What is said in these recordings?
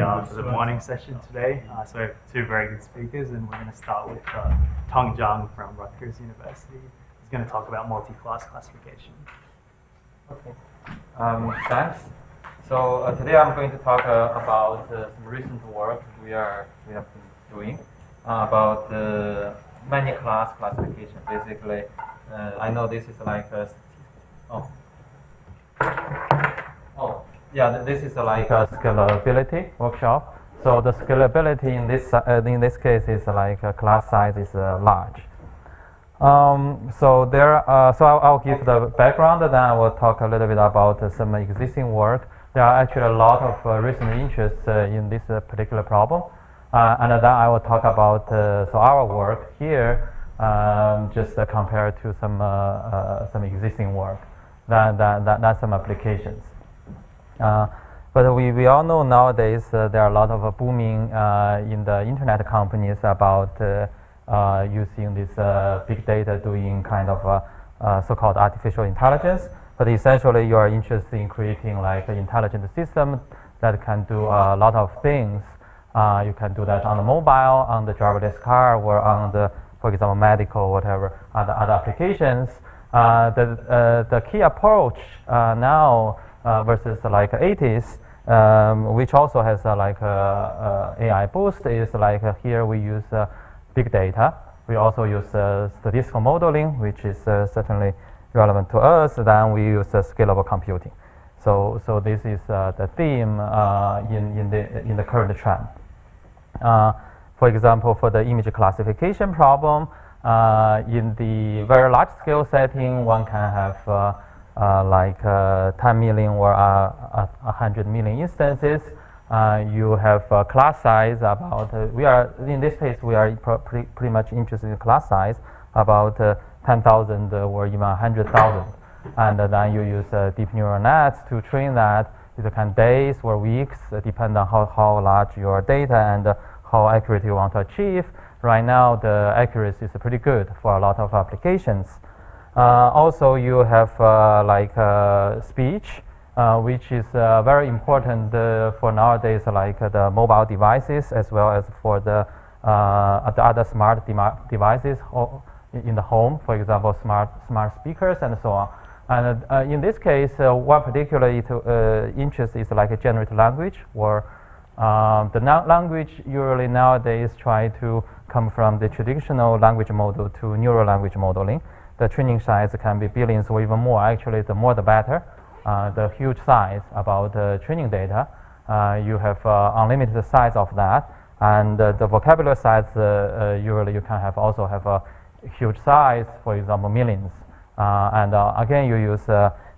for the morning session today. So we have two very good speakers, and we're going to start with Tong Zhang from Rutgers University. He's going to talk about multi-class classification. Okay. Thanks. So today I'm going to talk about some recent work we have been doing about many-class classification. Basically, I know this is like a this is like a scalability workshop. So the scalability in this case is like class size is large. So I'll give the background, and then I will talk a little bit about some existing work. There are actually a lot of recent interests in this particular problem, and then I will talk about our work here, just compared to some existing work, that's some applications. But we all know nowadays there are a lot of booming in the internet companies about using this big data doing kind of so-called artificial intelligence. But essentially, you are interested in creating like an intelligent system that can do a lot of things. You can do that on the mobile, on the driverless car, or on the, for example, medical, whatever other applications. The key approach now versus like 80s, which also has like AI boost, is like here we use big data. We also use statistical modeling, which is certainly relevant to us. Then we use scalable computing. So this is the theme in the current trend. For example, for the image classification problem, in the very large scale setting, one can have like 10 million or 100 million instances. You have class size about, in this case, we are pretty much interested in class size about 10,000 or even 100,000. And then you use deep neural nets to train that. It can days or weeks, depending on how large your data and how accurate you want to achieve. Right now, the accuracy is pretty good for a lot of applications. Also, you have speech, which is very important for nowadays, like the mobile devices as well as for the other smart devices in the home, for example, smart speakers and so on. And in this case, one particular interest is like a generative language, or the language usually nowadays try to come from the traditional language model to neural language modeling. The training size can be billions or even more. Actually, the more the better. The huge size about training data, you have unlimited size of that, and the vocabulary size usually you can also have a huge size, for example, millions. And again, you use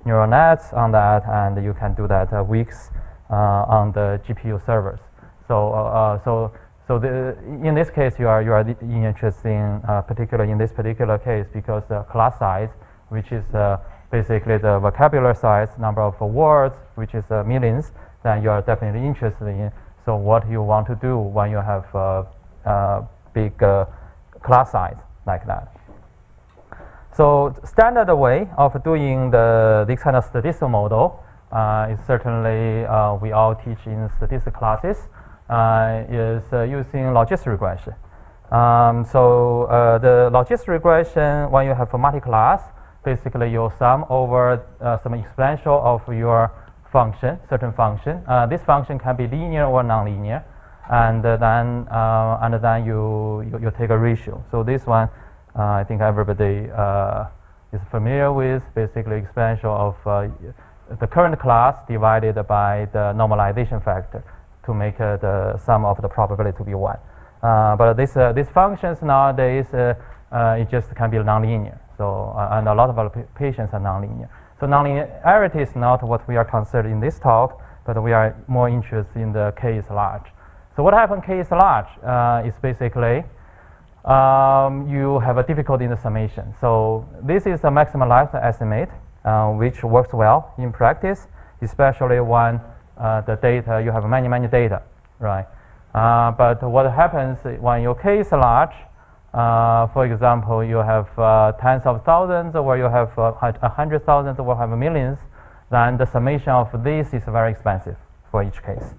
neural nets on that, and you can do that weeks on the GPU servers. In this case, you are interested in particularly in this particular case because the class size, which is basically the vocabulary size, number of words, which is millions, then you are definitely interested in. So what you want to do when you have big class size like that. So standard way of doing this kind of statistical model is certainly we all teach in statistics classes, is using logistic regression. The logistic regression, when you have a multi-class, basically you sum over some exponential of your function, certain function. This function can be linear or nonlinear, and then you take a ratio. So this one, I think everybody is familiar with. Basically, exponential of the current class divided by the normalization factor to make the sum of the probability to be 1. But these functions nowadays, it just can be nonlinear. So, and a lot of applications are nonlinear. So nonlinearity is not what we are concerned in this talk, but we are more interested in the k is large. So what happens k is large is basically you have a difficulty in the summation. So this is a maximum lifetime estimate, which works well in practice, especially when the data, you have many data, right? But what happens when your k is large, for example, you have tens of thousands, or you have 100,000, or have millions, then the summation of this is very expensive for each case.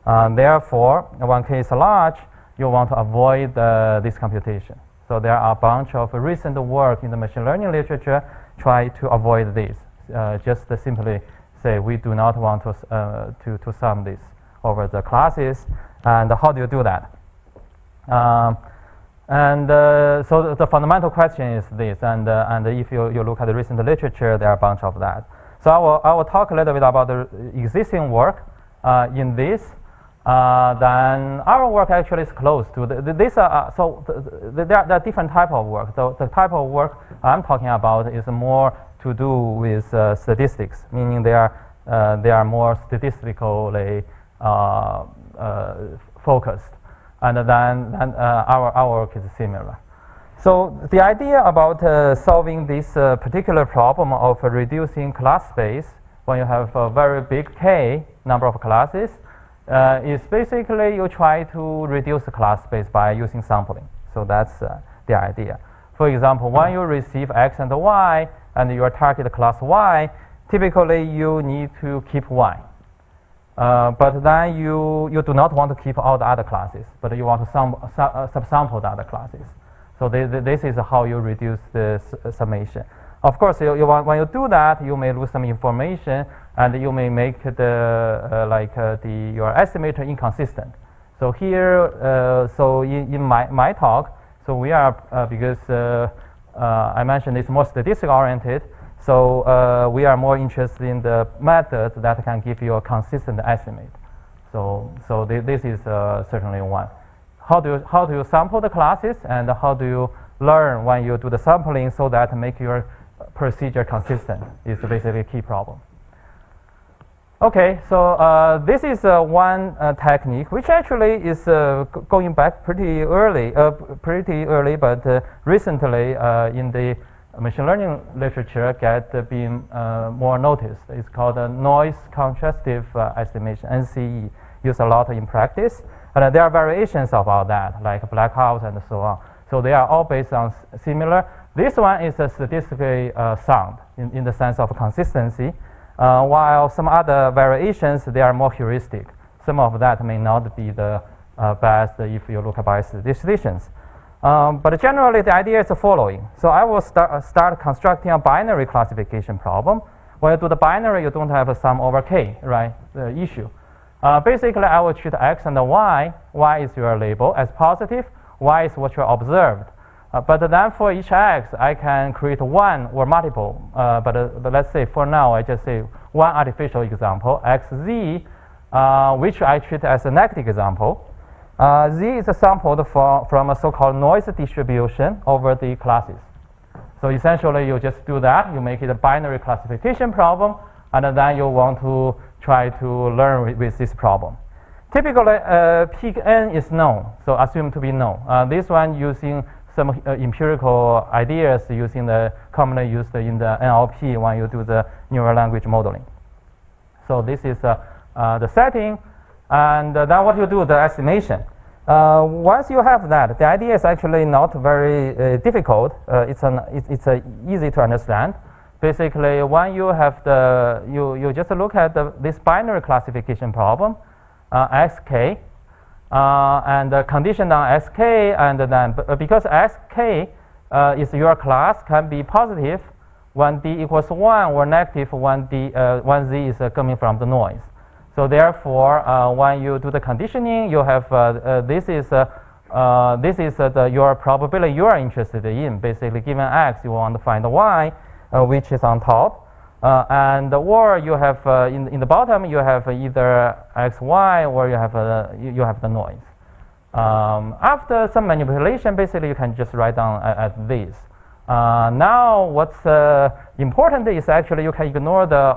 Therefore, when k is large, you want to avoid this computation. So there are a bunch of recent work in the machine learning literature try to avoid this. Just simply say we do not want to sum this over the classes. And how do you do that? So the fundamental question is this, and if you look at the recent literature, there are a bunch of that. So I will talk a little bit about the existing work in this. Then our work actually is close to this. There are different type of work. The type of work I'm talking about is more to do with statistics, meaning they are more statistically focused. And then our work is similar. So the idea about solving this particular problem of reducing class space when you have a very big k number of classes is basically you try to reduce the class space by using sampling. So that's the idea. For example, when you receive x and y and your target class y, typically you need to keep y. But then you do not want to keep all the other classes, but you want to subsample the other classes. So this is how you reduce the summation. Of course, when you do that, you may lose some information, and you may make your estimator inconsistent. So here, so in my talk, so we are because I mentioned it's more statistical oriented. So we are more interested in the methods that can give you a consistent estimate. So this is certainly one. How do you sample the classes, and how do you learn when you do the sampling so that make your procedure consistent is basically a key problem. Okay, so this is one technique which actually is going back pretty early, but recently in the machine learning literature been more noticed. It's called Noise-Contrastive Estimation, NCE, used a lot in practice. And there are variations of all that, like blackouts and so on. So they are all based on similar. This one is statistically sound in the sense of consistency, while some other variations, they are more heuristic. Some of that may not be the best if you look by statisticians. But generally, the idea is the following. So I will start constructing a binary classification problem. When you do the binary, you don't have a sum over k, right? The issue. Basically, I will treat x and y. Y is your label as positive. Y is what you observed. But then for each x, I can create one or multiple. But let's say for now, I just say one artificial example, xz, which I treat as a negative example. Z is sampled from a so-called noise distribution over the classes. So essentially, you just do that. You make it a binary classification problem, and then you want to try to learn with this problem. Typically, peak n is known, so assumed to be known. This one using some empirical ideas using the commonly used in the NLP when you do the neural language modeling. So this is the setting, and then what you do, the estimation. Once you have that, the idea is actually not very difficult. It's easy to understand. Basically, when you have you just look at this binary classification problem, xk, and conditioned on sk, and then because sk is your class, can be positive when d equals 1 or negative when z is coming from the noise. So therefore, when you do the conditioning, you have this is your probability you are interested in. Basically, given x, you want to find y, which is on top, or you have in the bottom you have either x, y, or you have the noise. After some manipulation, basically you can just write down at this. Now, what's important is actually you can ignore the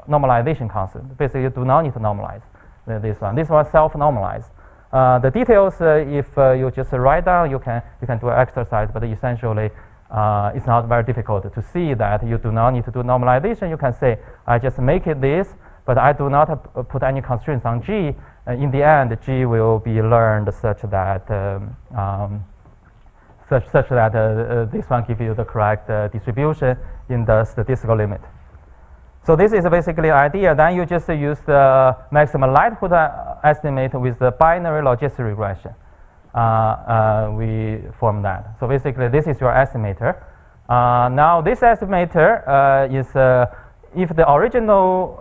normalization constant. Basically, you do not need to normalize this one. This one self-normalized. The details, if you just write down, you can do an exercise, but essentially, it's not very difficult to see that you do not need to do normalization. You can say, I just make it this, but I do not put any constraints on G. In the end, G will be learned such that this one gives you the correct distribution in the statistical limit. So this is basically the idea. Then you just use the maximum likelihood estimate with the binary logistic regression. We form that. So basically, this is your estimator. Now, this estimator is if the original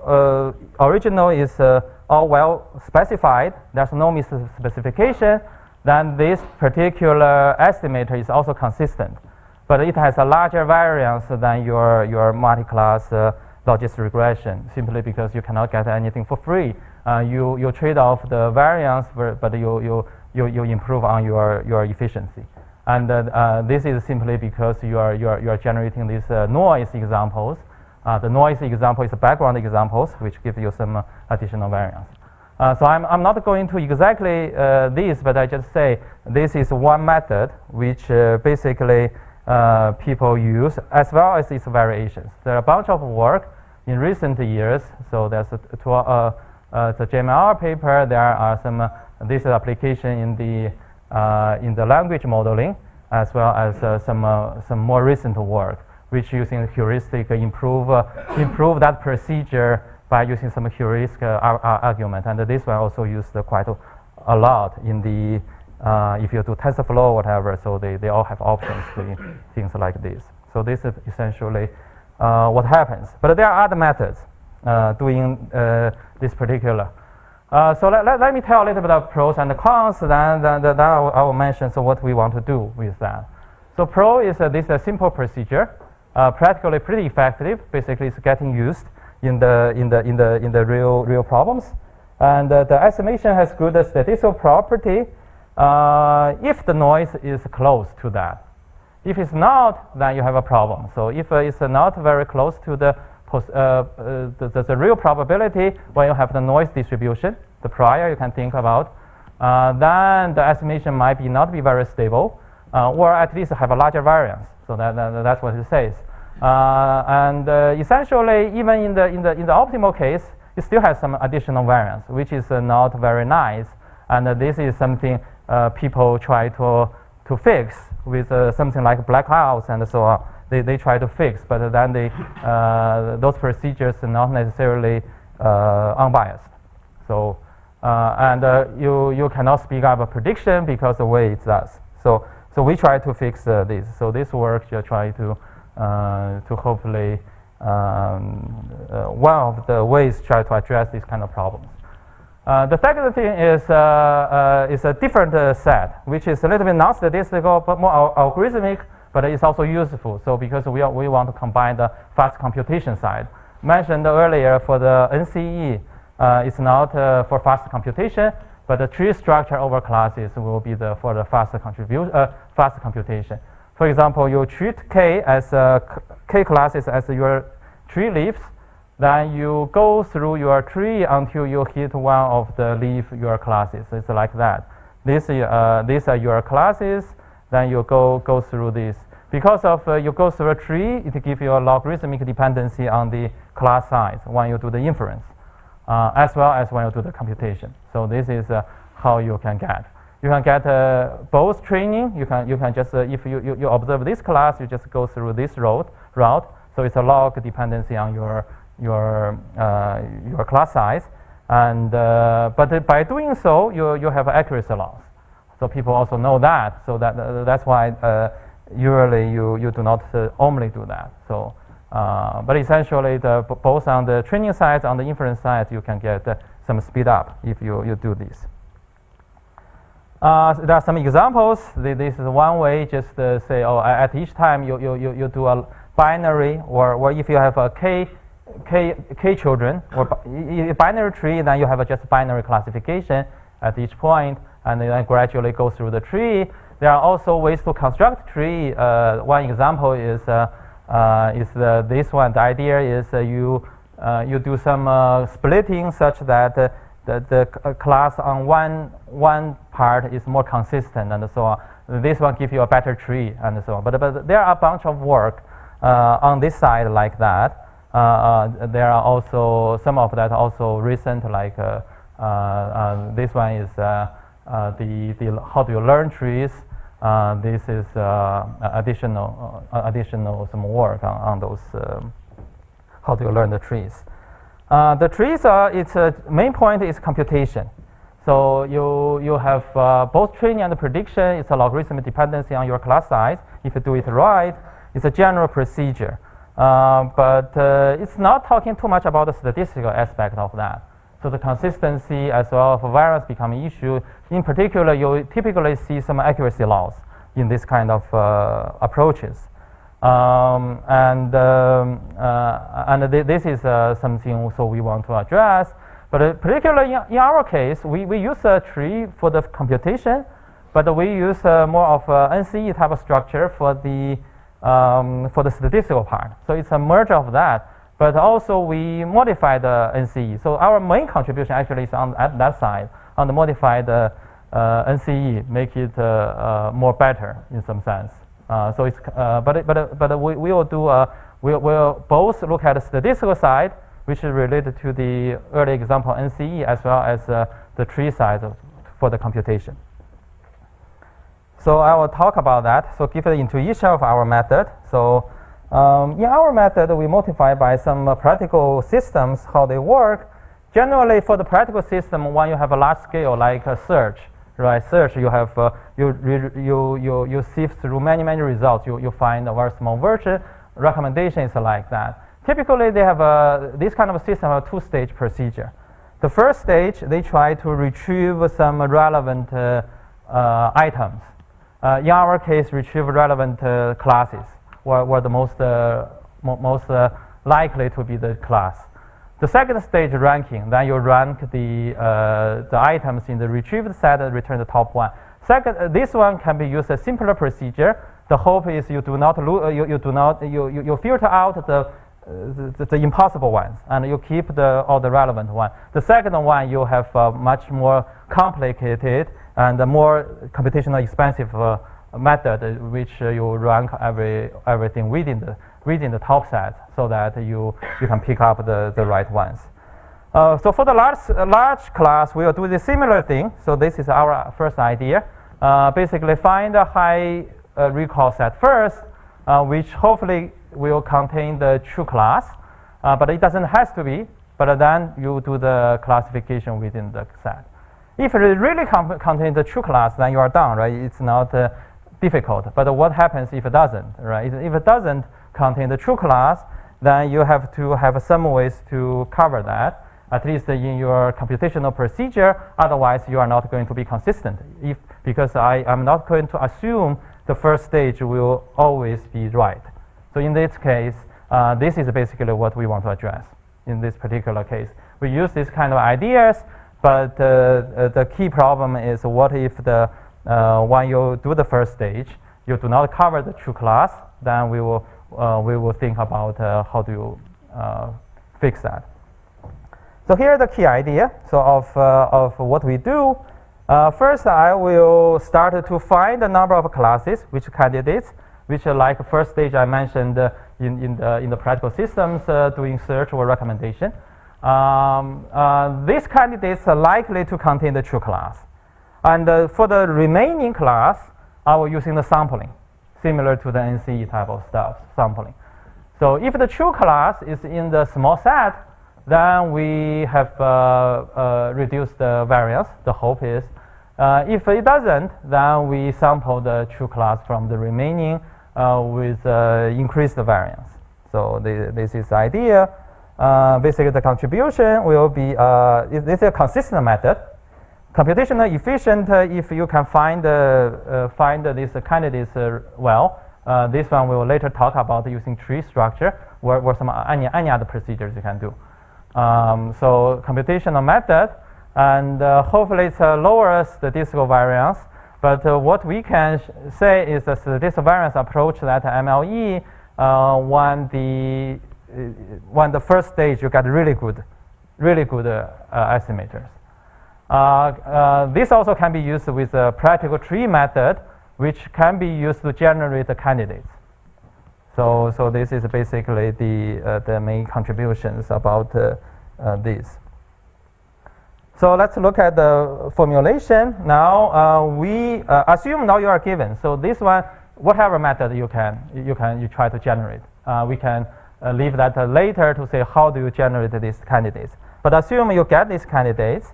is all well specified, there's no misspecification, then this particular estimator is also consistent. But it has a larger variance than your multi-class logistic regression, simply because you cannot get anything for free. You trade off the variance, but you improve on your efficiency. And this is simply because you are generating these noise examples. The noise example is the background examples, which give you some additional variance. So I'm not going to exactly this, but I just say this is one method which basically people use, as well as its variations. There are a bunch of work in recent years. So there's the JMR paper. There are some this application in the language modeling, as well as some more recent work, which using heuristic improve that procedure by using some heuristic argument. And this one also used quite a lot in the if you do TensorFlow or whatever. So they all have options doing things like this. So this is essentially what happens. But there are other methods doing this particular. So let me tell a little bit of pros and cons, then I will mention so what we want to do with that. So pro is this a simple procedure, practically pretty effective. Basically, it's getting used in the real problems, and the estimation has good statistical property if the noise is close to that. If it's not, then you have a problem. So if it's not very close to the real probability when you have the noise distribution, the prior you can think about, then the estimation might not be very stable, or at least have a larger variance. So that's what it says. And essentially, even in the optimal case, it still has some additional variance, which is not very nice. And this is something people try to fix with something like blackouts and so on. They try to fix, but then those procedures are not necessarily unbiased. So you cannot speak up a prediction because the way it does. So we try to fix this. So this work you try to hopefully one of the ways try to address these kind of problems. The second thing is a different set, which is a little bit non-statistical but more algorithmic, but it's also useful. So because we want to combine the fast computation side. Mentioned earlier for the NCE, it's not for fast computation, but the tree structure over classes will be for the fast computation. For example, you treat K as K classes as your tree leaves, then you go through your tree until you hit one of the leaf your classes. It's like that. These are your classes. Then you go through this. Because of you go through a tree, it gives you a logarithmic dependency on the class size when you do the inference, as well as when you do the computation. So this is how you can get. You can get both training. You can just if you observe this class, you just go through this route. So it's a log dependency on your class size, and but by doing so, you have accuracy loss. So people also know that. So that's why usually you do not only do that. So but essentially, both on the training side, on the inference side, you can get some speed up if you do this. There are some examples. This is one way. Just say, oh, at each time you do a binary, or if you have a k children or binary tree, then you have just binary classification at each point, and then gradually go through the tree. There are also ways to construct tree. One example is this one. The idea is you do some splitting such that the class on one part is more consistent, and so on. This one gives you a better tree, and so on. But there are a bunch of work on this side like that. There are also some of that also recent, like this one is the how do you learn trees. This is additional some work on those how do you learn the trees. The trees its main point is computation. So you have both training and prediction. It's a logarithmic dependency on your class size. If you do it right, it's a general procedure. But it's not talking too much about the statistical aspect of that. So the consistency as well as variance become an issue. In particular, you typically see some accuracy loss in this kind of approaches. This is something also we want to address. But particularly in our case, we use a tree for the computation, but we use more of a NCE type of structure for the statistical part. So it's a merger of that. But also we modify the NCE. So our main contribution actually is at that side, on the modified NCE, make it more better in some sense. So it's but we will do we'll both look at the statistical side, which is related to the early example NCE, as well as the tree size for the computation. So I will talk about that. So give the intuition of our method. So in our method, we modify by some practical systems, how they work. Generally, for the practical system, when you have a large scale like a search, right? Search, you have you sift through many results. You find a very small version. Recommendation is like that. Typically, they have this kind of a system, a two-stage procedure. The first stage, they try to retrieve some relevant items. In our case, retrieve relevant classes, were the most likely to be the class. The second stage, ranking. Then you rank the items in the retrieved set and return the top one. Second, this one can be used as a simpler procedure. The hope is you do not you filter out the impossible ones, and you keep all the relevant one. The second one, you have much more complicated and more computationally expensive method, which you rank everything within the top set, so that you can pick up the right ones. So for the large class, we will do the similar thing. So this is our first idea. Basically, find a high recall set first, which hopefully will contain the true class, but it doesn't have to be. But then you do the classification within the set. If it really contains the true class, then you are done, right? It's not difficult. But what happens if it doesn't, right? If it doesn't contain the true class, then you have to have some ways to cover that, at least in your computational procedure. Otherwise, you are not going to be consistent. Because I am not going to assume the first stage will always be right. So in this case, this is basically what we want to address in this particular case. We use this kind of ideas, but the key problem is what if when you do the first stage, you do not cover the true class, then we will think about how do you fix that. So here are the key idea. So of what we do. First, I will start to find the number of classes, which candidates, which like first stage I mentioned in the practical systems, doing search or recommendation. These candidates are likely to contain the true class. And for the remaining class, I will using the sampling, similar to the NCE type of stuff, sampling. So if the true class is in the small set, then we have reduced the variance. The hope is. If it doesn't, then we sample the true class from the remaining with increased variance. So this is the idea. Basically, the contribution will be, this is a consistent method. Computationally efficient if you can find these candidates well. This one we will later talk about using tree structure or some any other procedures you can do. So computational method, and hopefully it's a lower statistical variance. But what we can say is the statistical variance approach that MLE, when the first stage you get really good estimators. This also can be used with a practical tree method, which can be used to generate the candidates. So this is basically the main contributions about this. So let's look at the formulation. Now we assume now you are given. So this one, whatever method you try to generate. We can leave that later to say how do you generate these candidates. But assume you get these candidates.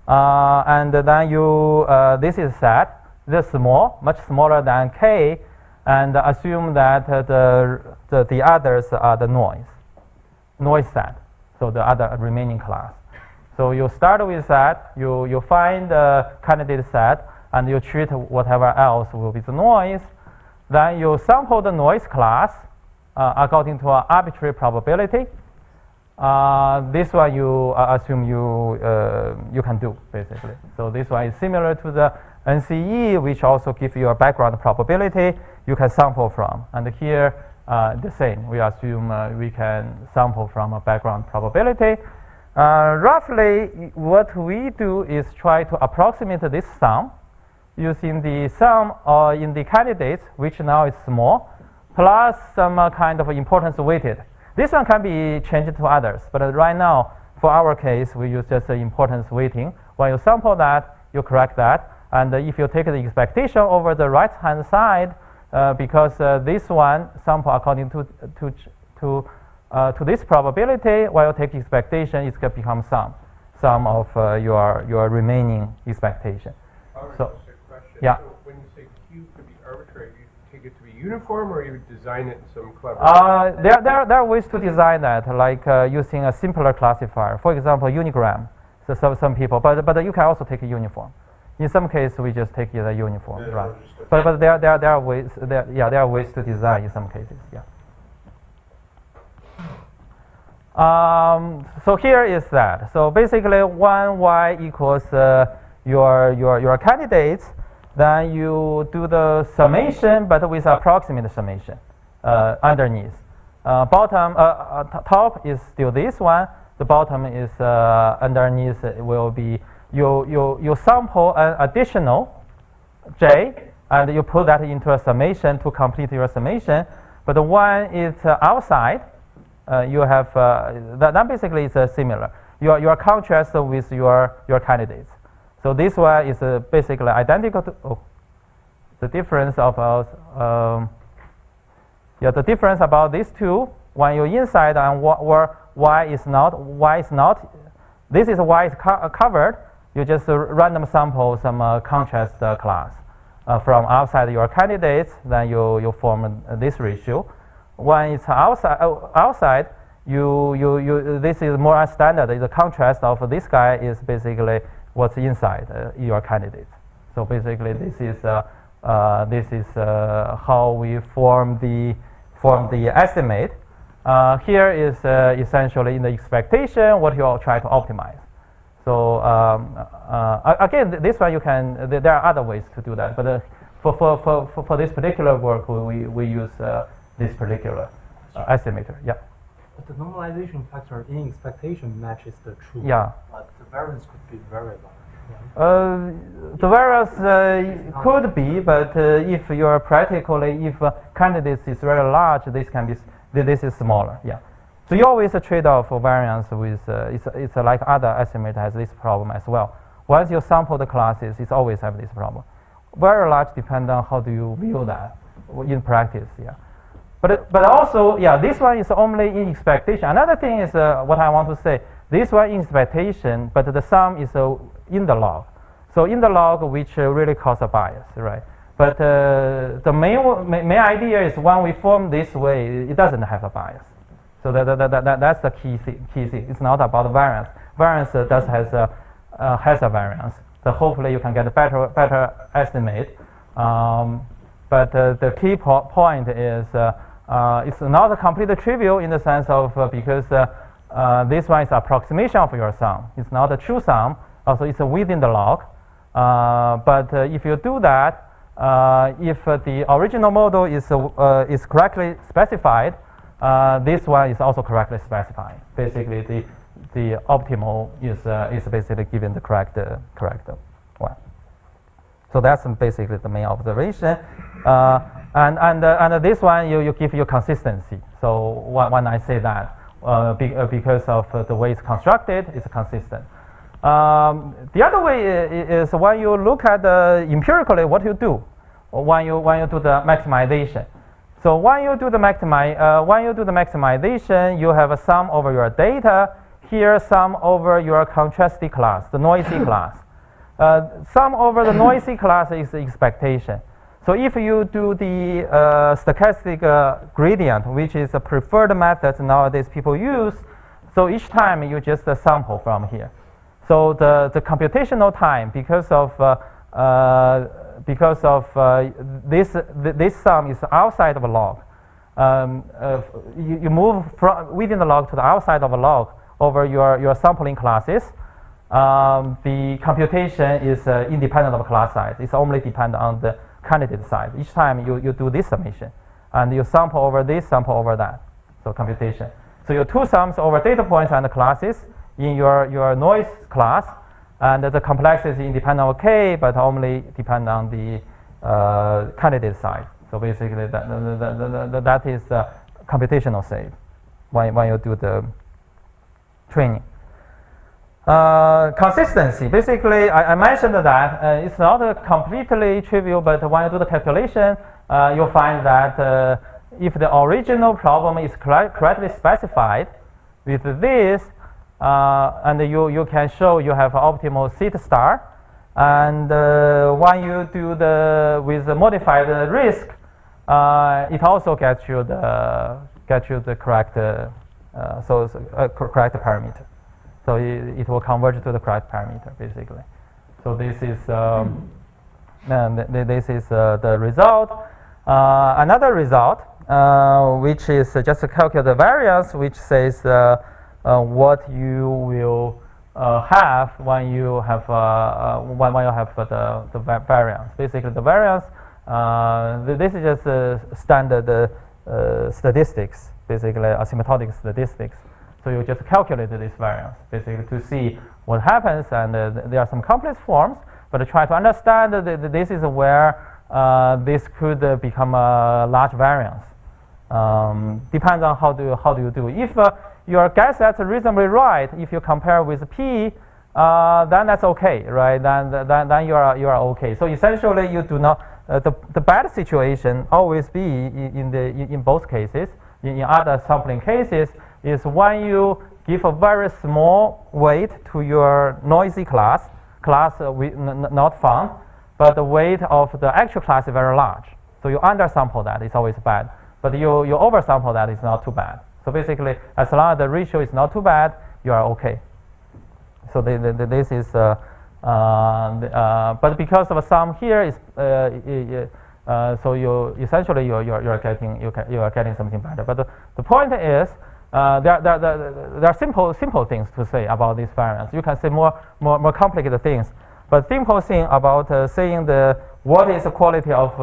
And then you, this is set, this is small, much smaller than k, and assume that the others are the noise set, so the other remaining class. So you start with that, you find the candidate set, and you treat whatever else will be the noise. Then you sample the noise class according to an arbitrary probability. This one you assume you can do, basically. So this one is similar to the NCE, which also gives you a background probability you can sample from. And here, the same. We assume we can sample from a background probability. Roughly, what we do is try to approximate this sum using the sum in the candidates, which now is small, plus some kind of importance weighted. This one can be changed to others, but right now, for our case, we use just the importance weighting. When you sample that, you correct that, and if you take the expectation over the right-hand side, because this one sample according to this probability, while you take expectation, it's going to become sum of your remaining expectation. So, yeah. So when you say Q could be arbitrary, you take it to be uniform, or you design it in some clever way? There are ways to design that, like using a simpler classifier. For example, unigram. So some people, but you can also take a uniform. In some cases, we just take it a uniform, right? But there are ways. There are ways to design in some cases. Yeah. So here is that. So basically, 1y equals your candidates. Then you do the summation, but with approximate summation underneath. Top is still this one. The bottom is underneath. It will be you sample an additional j, and you put that into a summation to complete your summation. But when it's outside, you have that basically is similar. Your contrast with your candidates. So this one is basically identical to the difference about the difference about these two. When you're inside and y is not, this is y is covered. You just random sample some contrast class from outside your candidates. Then you form this ratio. When it's outside, this is more standard. The contrast of this guy is basically what's inside your candidates. So basically, this is how we form the estimate. Here is essentially in the expectation what you all try to optimize. So again, this one you can. There are other ways to do that, but for this particular work, we use this particular estimator. Yeah. But the normalization factor in expectation matches the truth. Yeah. But the variance could be very large. The variance could be, but if you're practically, if candidates is very large, this is smaller. Yeah. So you always trade off for variance with it's like other estimate has this problem as well. Once you sample the classes, it's always have this problem. Very large depend on how do you view that in practice. Yeah. But also, yeah, this one is only in expectation. Another thing is what I want to say. This one in expectation, but the sum is in the log. So in the log, which really causes a bias, right? But the main idea is when we form this way, it doesn't have a bias. So that's the key thing. It's not about variance. Variance has a variance. So hopefully you can get a better estimate. But the key point is it's not completely trivial in the sense of because this one is approximation of your sum. It's not a true sum. Also, it's within the log. But if you do that, if the original model is correctly specified, this one is also correctly specified. Basically, the optimal is basically given the correct one. So that's basically the main observation. And this one you give you consistency. So when I say that, because of the way it's constructed, it's consistent. The other way is when you look at empirically what you do when you do the maximization. So when you do the maximization, you have a sum over your data. here sum over your contrastive class, the noisy class. Sum over the noisy class is the expectation. So if you do the stochastic gradient, which is a preferred method nowadays people use, so each time you just sample from here. So the computational time, because of this sum is outside of a log. You move from within the log to the outside of a log over your sampling classes. The computation is independent of class size. It's only dependent on the candidate size. Each time you do this summation, and you sample over this, sample over that. So computation. So your two sums over data points and the classes in your noise class, and the complexity is independent of k, but only depend on the candidate size. So basically, that is computational save when you do the training. Consistency. Basically, I mentioned that it's not completely trivial, but when you do the calculation, you'll find that if the original problem is correctly specified with this, and you can show you have optimal seed star, and when you do with the modified risk, it also gets you the correct correct parameter. So it will converge to the correct parameter basically. So this is the result. Another result, which is just to calculate the variance, which says what you will have when you have the variance. Basically, the variance. This is just standard statistics, basically asymptotic statistics. So you just calculate this variance, basically to see what happens, and there are some complex forms, but try to understand that this is where this could become a large variance. Depends on how do you do. If your guess that's reasonably right, if you compare with p, then that's okay, right? Then you are okay. So essentially, you do not the bad situation always be in both cases. In other sampling cases, is when you give a very small weight to your noisy class not found, but the weight of the actual class is very large. So you undersample that, it's always bad. But you oversample that, it's not too bad. So basically, as long as the ratio is not too bad, you are okay. So this is, but because of some here is, so you essentially you are getting something better. But the point is, there are simple things to say about this variance. You can say more complicated things, but simple thing about saying what is the quality of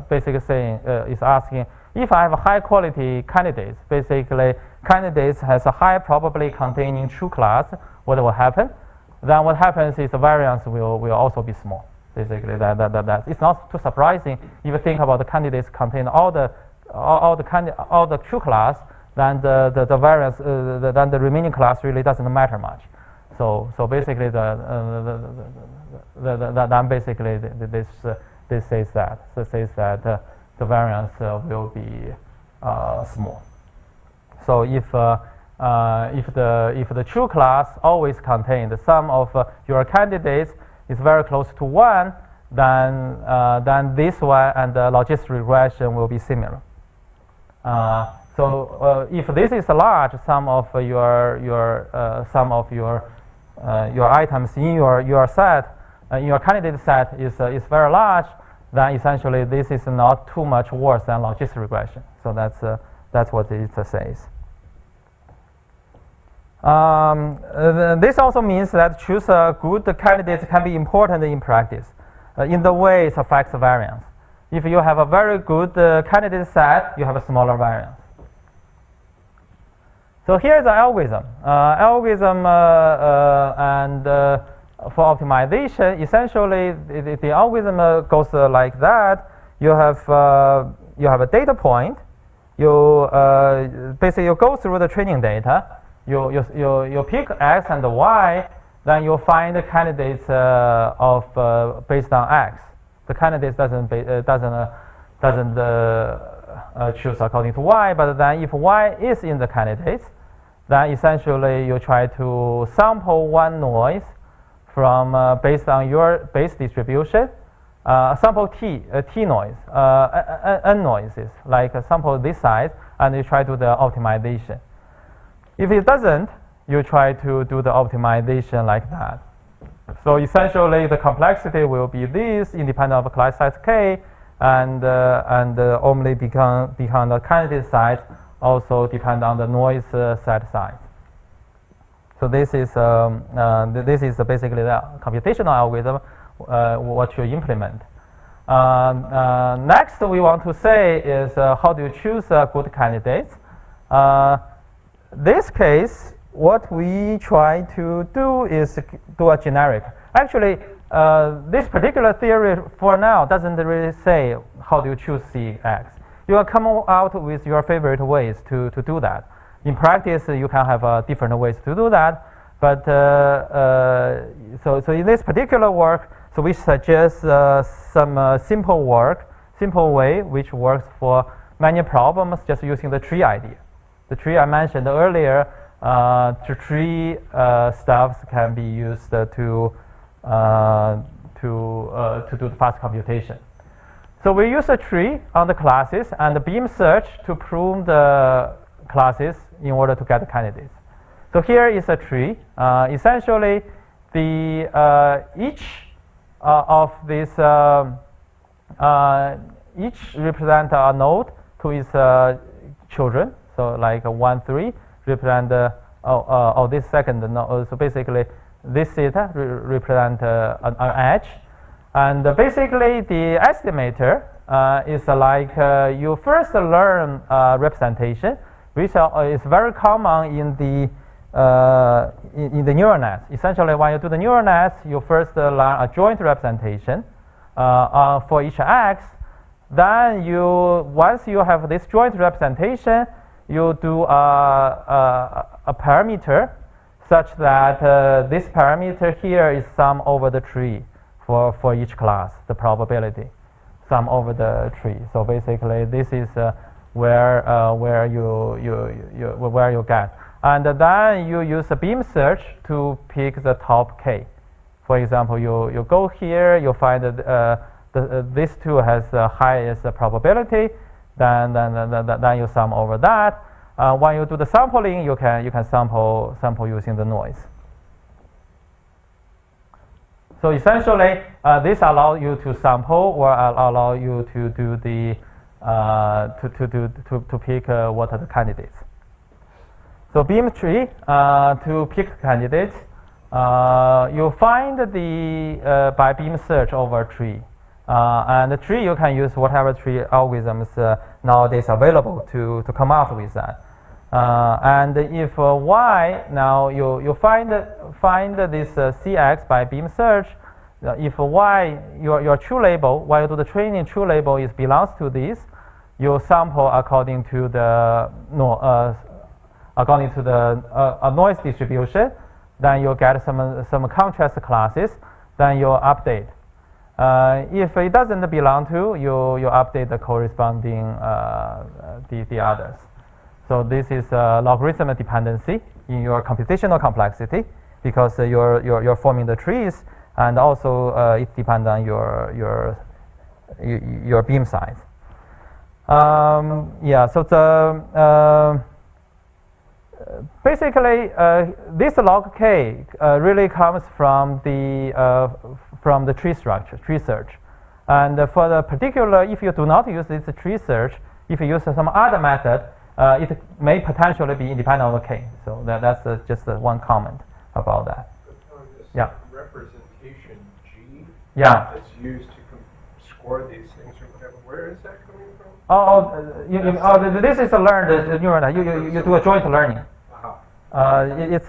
basically saying is asking if I have a high quality candidates. Basically, candidates has a high probability containing true class. What will happen? Then what happens is the variance will also be small. Basically, that it's not too surprising if you think about the candidates contain all the true class. Then the variance, then the remaining class really doesn't matter much. So basically then basically this says that. So it says that the variance will be small. So if the true class always contains the sum of your candidates is very close to 1, then this one and the logistic regression will be similar. So if this is a large sum of your items in your set, your candidate set is very large, then essentially this is not too much worse than logistic regression. So that's what it says. This also means that choose a good candidate can be important in practice, in the way it affects variance. If you have a very good candidate set, you have a smaller variance. So here's the algorithm. And for optimization, essentially the algorithm goes like that. You have a data point. You basically you go through the training data. You pick x and y. Then you find the candidates based on x. The candidates doesn't choose according to y. But then if y is in the candidates, then essentially you try to sample one noise from based on your base distribution, sample t noise, n noises, like sample this size, and you try to do the optimization. If it doesn't, you try to do the optimization like that. So essentially, the complexity will be this, independent of class size k, and only become the candidate size also depend on the noise set size. So this is basically the computational algorithm what you implement. Next, we want to say is how do you choose good candidates? This case, what we try to do is do a generic. Actually, this particular theory for now doesn't really say how do you choose CX. You will come out with your favorite ways to do that. In practice, you can have different ways to do that. But so in this particular work, so we suggest some simple way which works for many problems just using the tree idea. The tree I mentioned earlier, the tree stuffs can be used to do the fast computation. So we use a tree on the classes and the beam search to prune the classes in order to get the candidates. So here is a tree. Essentially, the each of these each represent a node to its children. So like 1, 3 represent this second node. So basically, this theta represent an edge. And basically, the estimator is like you first learn representation, which is very common in the neural nets. Essentially, when you do the neural nets, you first learn a joint representation for each x. Then once you have this joint representation, you do a parameter such that this parameter here is sum over the tree for each class, the probability sum over the tree. So basically, this is where you get. And then you use a beam search to pick the top k. For example, you go here, you find that this two has the highest probability. Then you sum over that. When you do the sampling, you can sample using the noise. So essentially, this allows you to sample or allow you to do the to pick what are the candidates. So beam tree to pick candidates, you find the by beam search over tree, and the tree you can use whatever tree algorithms nowadays available to come up with that. And if y now you find this CX by beam search, if y your true label, while you do the training, true label is belongs to this, you sample according to the noise distribution. Then you get some contrast classes. Then you update. If it doesn't belong to, you update the corresponding the others. So this is a logarithm dependency in your computational complexity because you're forming the trees, and also it depends on your beam size. Yeah. So the basically this log k really comes from the tree structure, tree search, and for the particular, if you do not use this tree search, if you use some other method, it may potentially be independent of k. So that's just one comment about that. Yeah. Representation G. Yeah. That's used to score these things or whatever. Where is that coming from? This is a learned neural net. You do a joint learning. It's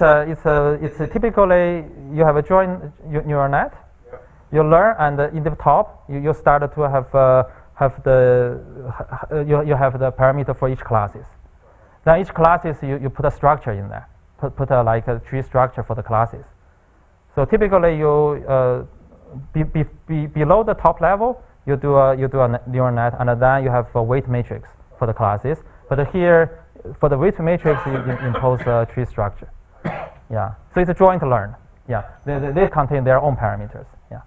typically you have a joint neural net. Yeah. You learn, and in the top you start to have the parameter for each classes. Then each classes you put a structure in there. Put like a tree structure for the classes. So typically you below the top level you do a neural net, and then you have a weight matrix for the classes. But here for the weight matrix, you impose a tree structure. Yeah, so it's a joint learned. Yeah, they contain their own parameters. Yeah.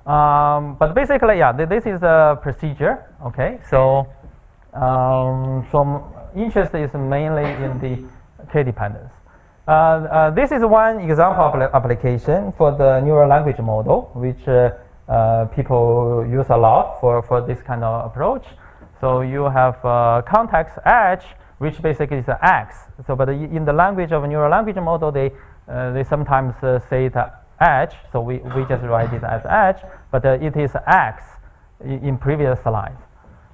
But basically, yeah, this is a procedure. Okay, so interest is mainly in the k-dependence. This is one example of application for the neural language model, which people use a lot for this kind of approach. So you have context edge, which basically is an x. So, but in the language of a neural language model, they sometimes say it edge. So we just write it as edge, but it is x in previous slides.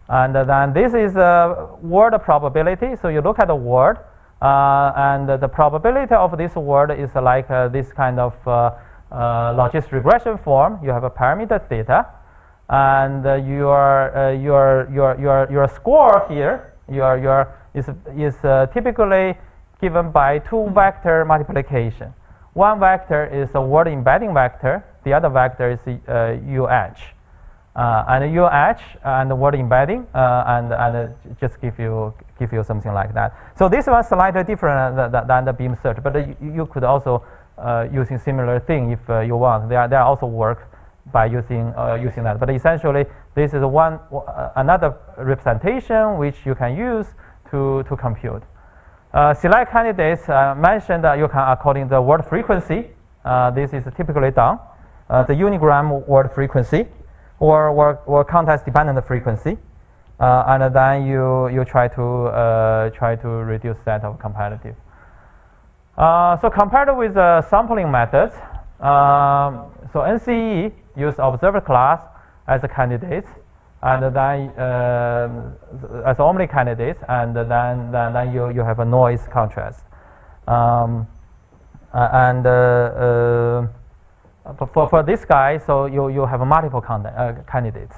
And then this is word probability. So you look at the word, and the probability of this word is like this kind of logistic regression form. You have a parameter theta, and your score here is typically given by two vector multiplication. One vector is a word embedding vector. The other vector is UH. And UH and the word embedding and just give you something like that. So this one is slightly different than the beam search, but you could also using similar thing if you want. There also work by using that. But essentially, this is another representation which you can use to compute. Select candidates mentioned that you can according to the word frequency. This is typically done. The unigram word frequency or context-dependent frequency, and then you try to reduce that of competitive. So compared with the sampling methods, so NCE use observer class as a candidate, and then as only candidates, and then you have a noise contrast, for this guy, so you have multiple candidates,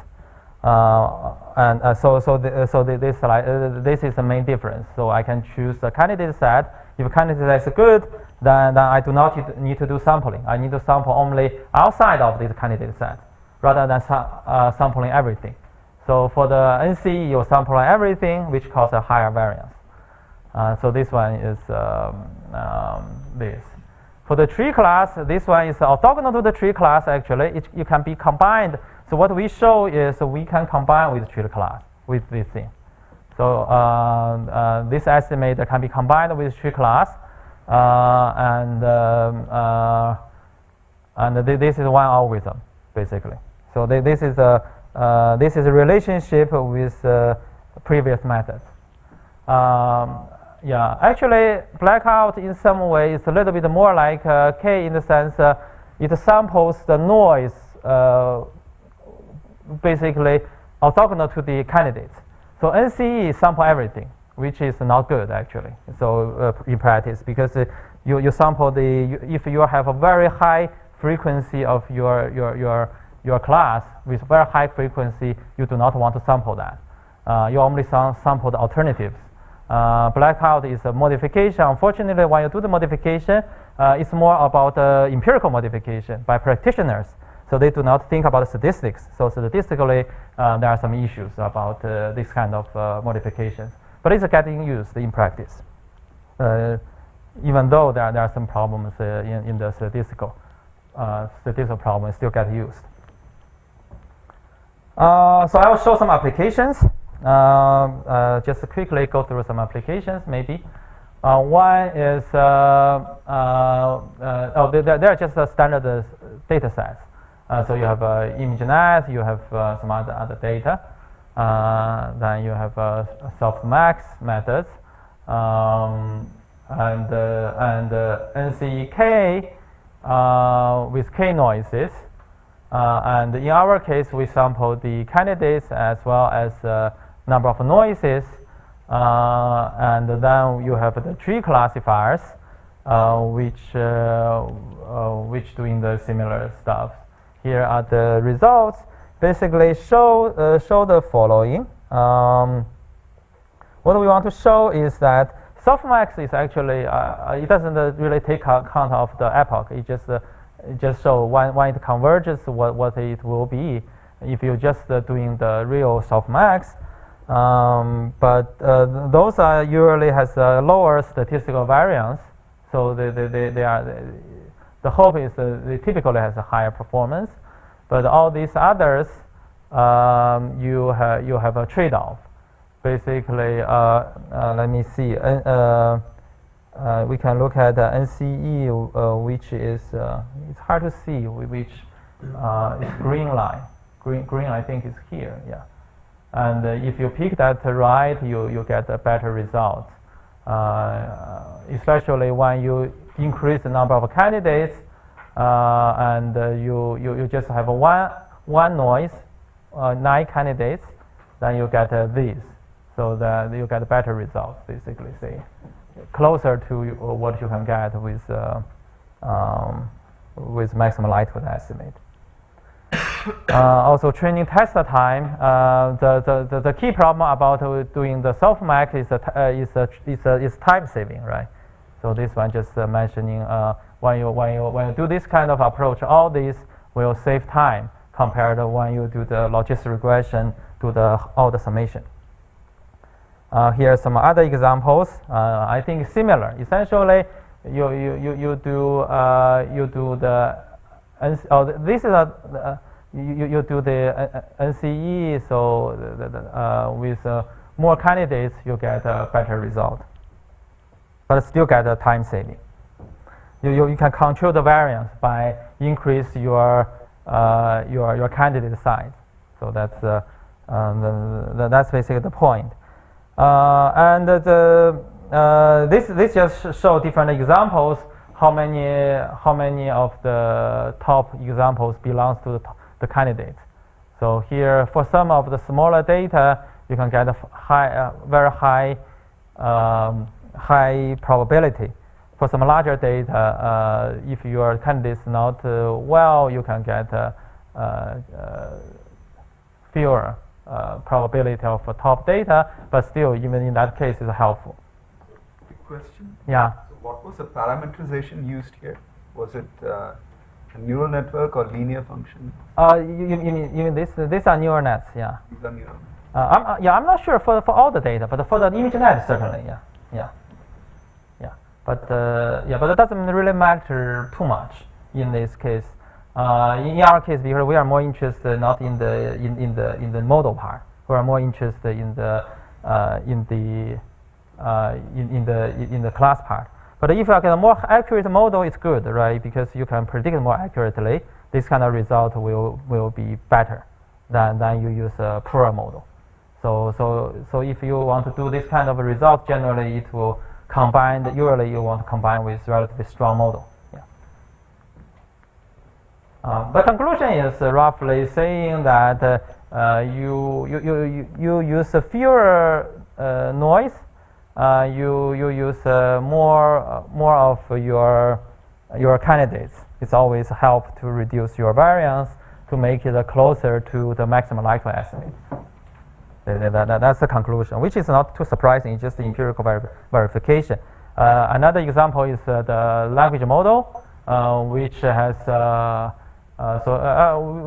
this is the main difference. So I can choose a candidate set. If a candidate is good, then I do not need to do sampling. I need to sample only outside of this candidate set, rather than sampling everything. So for the NCE, you sample everything, which causes a higher variance. So this one is this. For the tree class, this one is orthogonal to the tree class. Actually, it can be combined. So what we show is we can combine with tree class with this thing. So this estimator can be combined with tree class, and this is one algorithm basically. So this is a relationship with previous methods. Yeah, actually, blackout in some way is a little bit more like K in the sense it samples the noise basically orthogonal to the candidates. So NCE sample everything, which is not good actually. So in practice, because you sample if you have a very high frequency of your class with very high frequency, you do not want to sample that. You only sample the alternatives. Blackout is a modification. Unfortunately, when you do the modification, it's more about empirical modification by practitioners. So they do not think about statistics. So statistically, there are some issues about this kind of modifications. But it's getting used in practice, even though there are some problems in the statistical problems still get used. So I will show some applications. Just quickly go through some applications maybe. One is, there are just standard data sets. So you have ImageNet, you have some other data. Then you have softmax methods, and NCEK with K noises. And in our case, we sample the candidates as well as number of noises, and then you have the tree classifiers, which doing the similar stuff. Here are the results. Basically, show the following. What we want to show is that softmax is actually it doesn't really take account of the epoch. It just show when it converges what it will be if you're just doing the real softmax. But those are usually has a lower statistical variance, so the hope is they typically has a higher performance. But all these others, you have a trade-off. Basically, let me see. We can look at NCE, which is it's hard to see which is green line. Green, I think, is here. Yeah. And if you pick that right, you get a better result. Especially when you increase the number of candidates, and you just have one noise, 9 candidates, then you get this. So that you get better results, basically, say, closer to what you can get with maximum likelihood estimate. Also, training test time. The key problem about doing the softmax is time saving, right? So this one just mentioning when you do this kind of approach, all these will save time compared to when you do the logistic regression, do all the summation. Here are some other examples. I think similar. Essentially, you do the this is you do the NCE. So with more candidates, you get a better result, but still get a time saving. You can control the variance by increase your candidate size. So that's basically the point. And this just show different examples. How many of the top examples belongs to the candidates. So here, for some of the smaller data, you can get a very high probability. For some larger data, if your candidate is not well, you can get fewer probability of top data, but still, even in that case, it's helpful. Quick question. Yeah. So what was the parameterization used here? Was it a neural network or linear function? You mean these are neural nets? Yeah. These are neural. I'm not sure for all the data, but for the image net, certainly, yeah. But it doesn't really matter too much in this case. In our case, because we are more interested not in the model part, we are more interested in the class part. But if you get a more accurate model, it's good, right? Because you can predict more accurately. This kind of result will be better than you use a poorer model. So if you want to do this kind of a result, generally it will combine. Usually you want to combine with relatively strong model. The conclusion is roughly saying that you use fewer noise. You use more of your candidates. It's always help to reduce your variance to make it closer to the maximum likelihood estimate. That's the conclusion, which is not too surprising. It's just empirical verification. Another example is the language model, which has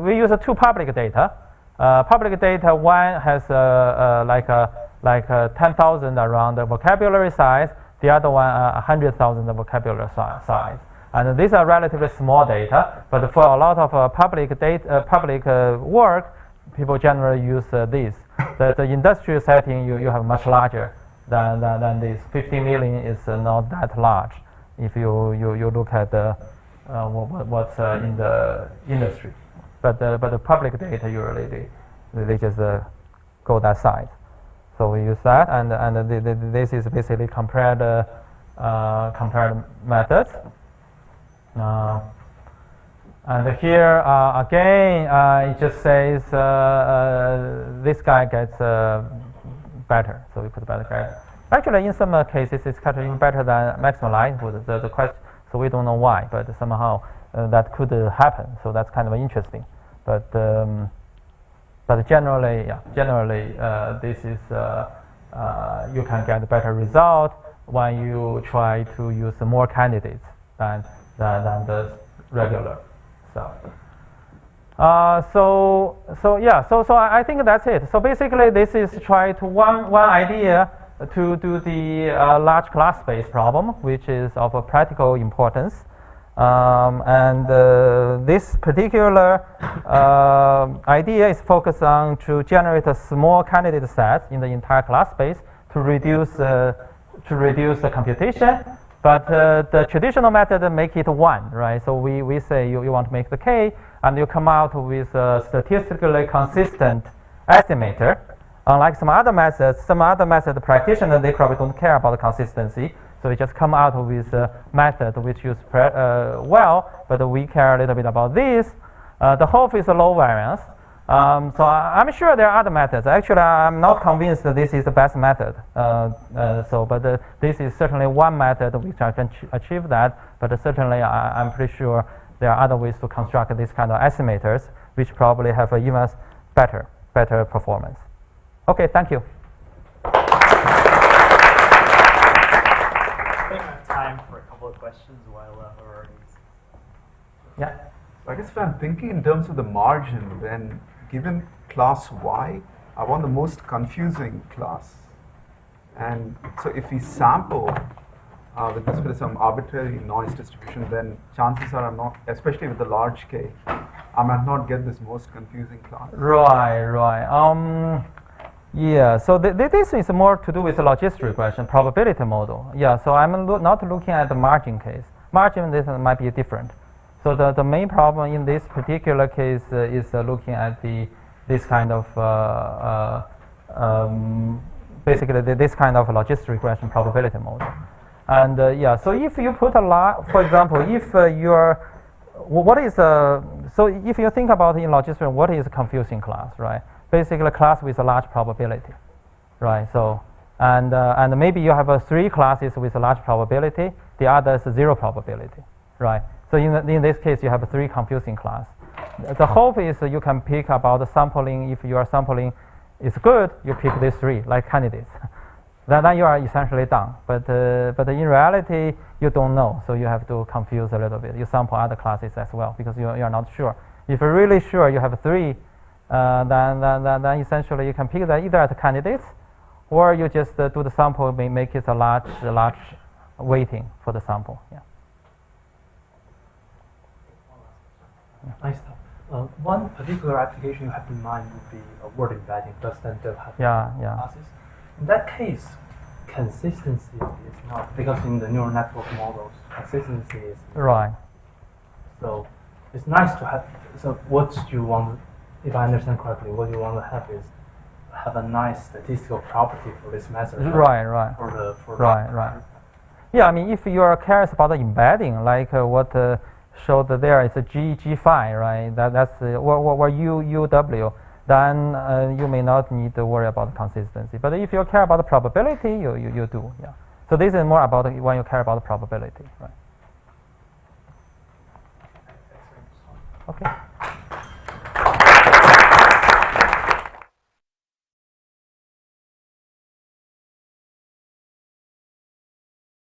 we use 2 public data. Public data, one has like 10,000 around the vocabulary size. The other one 100,000 vocabulary size. And these are relatively small data, but for a lot of public work, people generally use these. The industrial setting, you have much larger than this. 50 million is not that large if you look at what's in the industry. But the public data usually they just go that size. So we use that, and this is basically compared methods. And here again, it just says this guy gets better. So we put better guy. Actually, in some cases, it's even better than maximum likelihood. The question, so we don't know why, but somehow that could happen. So that's kind of interesting. But generally, this is you can get a better result when you try to use more candidates than the regular stuff. So I think that's it. So basically, this is try to one idea to do the large class space problem, which is of a practical importance. This particular idea is focused on to generate a small candidate set in the entire class space to reduce the computation. But the traditional method make it 1, right? So we say you want to make the k, and you come out with a statistically consistent estimator. Unlike some other method practitioners, they probably don't care about the consistency. So we just come out with a method which is well, but we care a little bit about this. The hope is a low variance. So I'm sure there are other methods. Actually, I'm not convinced that this is the best method. But this is certainly one method which I can achieve that. But certainly, I'm pretty sure there are other ways to construct this kind of estimators, which probably have an even better performance. Okay, thank you. I think I have time for a couple of questions while we're already. Yeah. I guess if I'm thinking in terms of the margin, then given class Y, I want the most confusing class. And so if we sample with respect to some arbitrary noise distribution, then chances are I'm not, especially with the large K, I might not get this most confusing class. Right. Yeah, so this is more to do with the logistic regression probability model. Yeah, so I'm not looking at the margin case. Margin, this might be different. So the main problem in this particular case is looking at this kind of basically this kind of logistic regression probability model. And yeah, so if you put a lot, for example, if so if you think about in logistic, what is a confusing class, right? Basically a class with a large probability, right? So and maybe you have 3 classes with a large probability, the other is 0 probability, right? So in this case, you have 3 confusing class. The hope is you can pick about the sampling. If your sampling is good, you pick these 3 like candidates. Then you are essentially done. But in reality, you don't know, so you have to confuse a little bit. You sample other classes as well because you are not sure. If you're really sure you have 3, then essentially you can pick that either as candidates, or you just do the sample, make it a large weighting for the sample. Yeah. Nice stuff. One particular application you have in mind would be word embedding, but then they'll have classes. In that case, consistency is not, because in the neural network models, consistency is right. So it's nice to have. So what you want, if I understand correctly, what you want to have is have a nice statistical property for this method. Right. Right. Yeah, I mean, if you are curious about the embedding, like what showed there is a G phi, right? That's or UW. Then you may not need to worry about consistency. But if you care about the probability, you do. Yeah. So this is more about when you care about the probability, right? Okay.